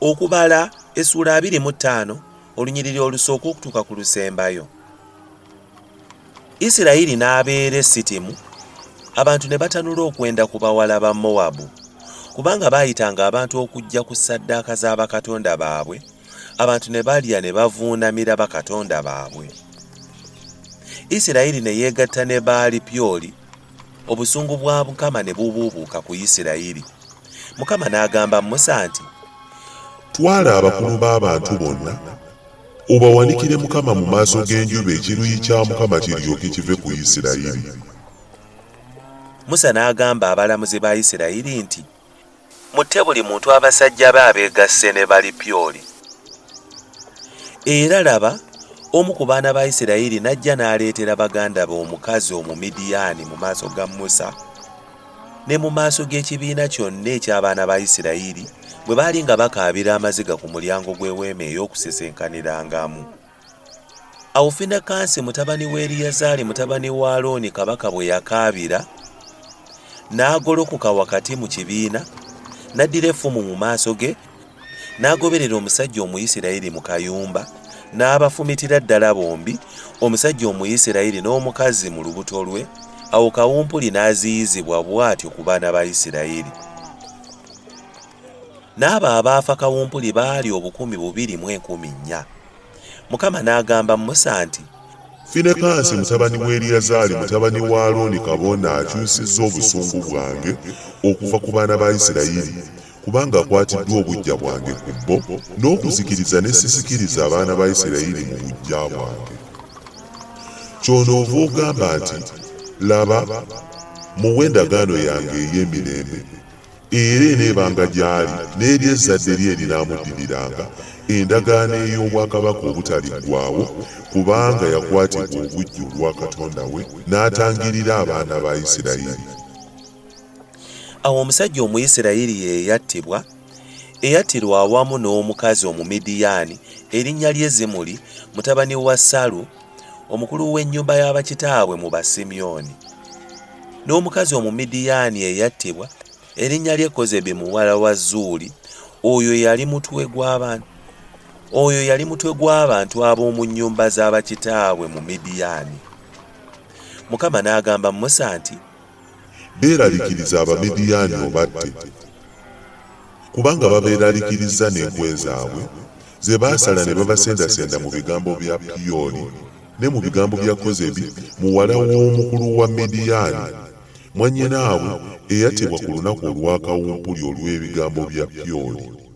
Okubala essula 25 olunyiriri olusooka okutuuka ku lusembayo. Isiraeri n'abeera Sitimu, abantu ne batanula okwenda ku bawala ba Mowaabu, kubanga baayitanga abantu okujja ku ssaddaaka z'abakatonda baabwe, abantu ne balya ne bavuunamira bakatonda baabwe. Isiraeri ne yeegatta ne Baali Pyoli, obusungu bwa Mukama ne bubuubuuka ku Isiraeri. Mukama n'agamba Musa nti, twala abakulu b'abantu bonna obawanikire Mukama mu maaso g'enjuba ekiruyi kya Mukama kiryoke kive ku Isiraeri. Musa n'agamba abalamuzi ba Isiraeri nti, mutte buli muntu abasajja be abeegasse ne Baali Pyoli. Era laba, omu ku baana ba Isiraeri n'ajja n'aleetera baganda be omukazi Omumidiyaani mu maaso ga Musa ne mu maaso g'ekibiina kyonna eky'abaana ba Isiraeri bwe baali nga bakaabira amaziga ku mulyango gw'eweema ey'okusesenkanirangamu. Awo Finekaasi mutabani wa Eriyazaali mutabani wa Alooni kabaka bwe yakaabira, n'agolokoka wakati mu kibiina, n'addira effumu mu maaso ge, n'agoberera omusajja Omuyisirayiri mu kayumba, n'abafumitira ddala bombi, omusajja Omuyisirayiri n'omukazi mu lubuto lwe. Awo kawumpuli n'aziyizibwa bw'atyo ku baana ba Isiraeri. N'abo abaafa kawumpuli baali 214,000. Mukama n'agamba Musa nti, Finekaasi mutabani wa Eriyazaali mutabani wa Alooni kabona akyusizza obusungu bwange okuva ku baana ba Isiraeri, kubanga akwatiddwa obuggya bwange ku bbo, n'okuzikiriza ne sisikiriza abaana ba Isiraeri mu buggya bwange. Ky'onoova ogamba nti, laba, muwe endagaano yange ey'emirembe, era eneebanga gy'ali n'eri ezzadde lye erinaamudiriranga, endagaano ey'obwakabaka obutaliggwaawo, kubanga yakwatibwa obujju olwa Katonda we, n'atangirira abaana ba Isiraeri. Awo omusajja Omuyisirayiri ye yattirwa awamu n'omukazi Omumidiyaani erinnya lye Zimuli mutabani wa Salu, omukulu w'ennyumba y'abakitaabwe mu Basimyoni. N'omukazi Omumidiyaani eyattibwa erinnya lye Kozebi muwala wa Zuuli, oyo yali mutwe gw'abantu ab'omu nnyumba z'abakitaabwe mu Midiyaani. Mukama n'agamba Musa nti, beeraliikiriza Abamidiyaani obatte, kubanga babeeraliikirizza n'enkwe zaabwe ze baasala ne babasendasenda mu bigambo bya Pyoli ne mu bigambo bya Kozebi muwala w'omukulu wa Midiyaani, mwannyinaabwe eyattibwa ku lunaku olw'akawumpuli olw'ebigambo bya Pyoli.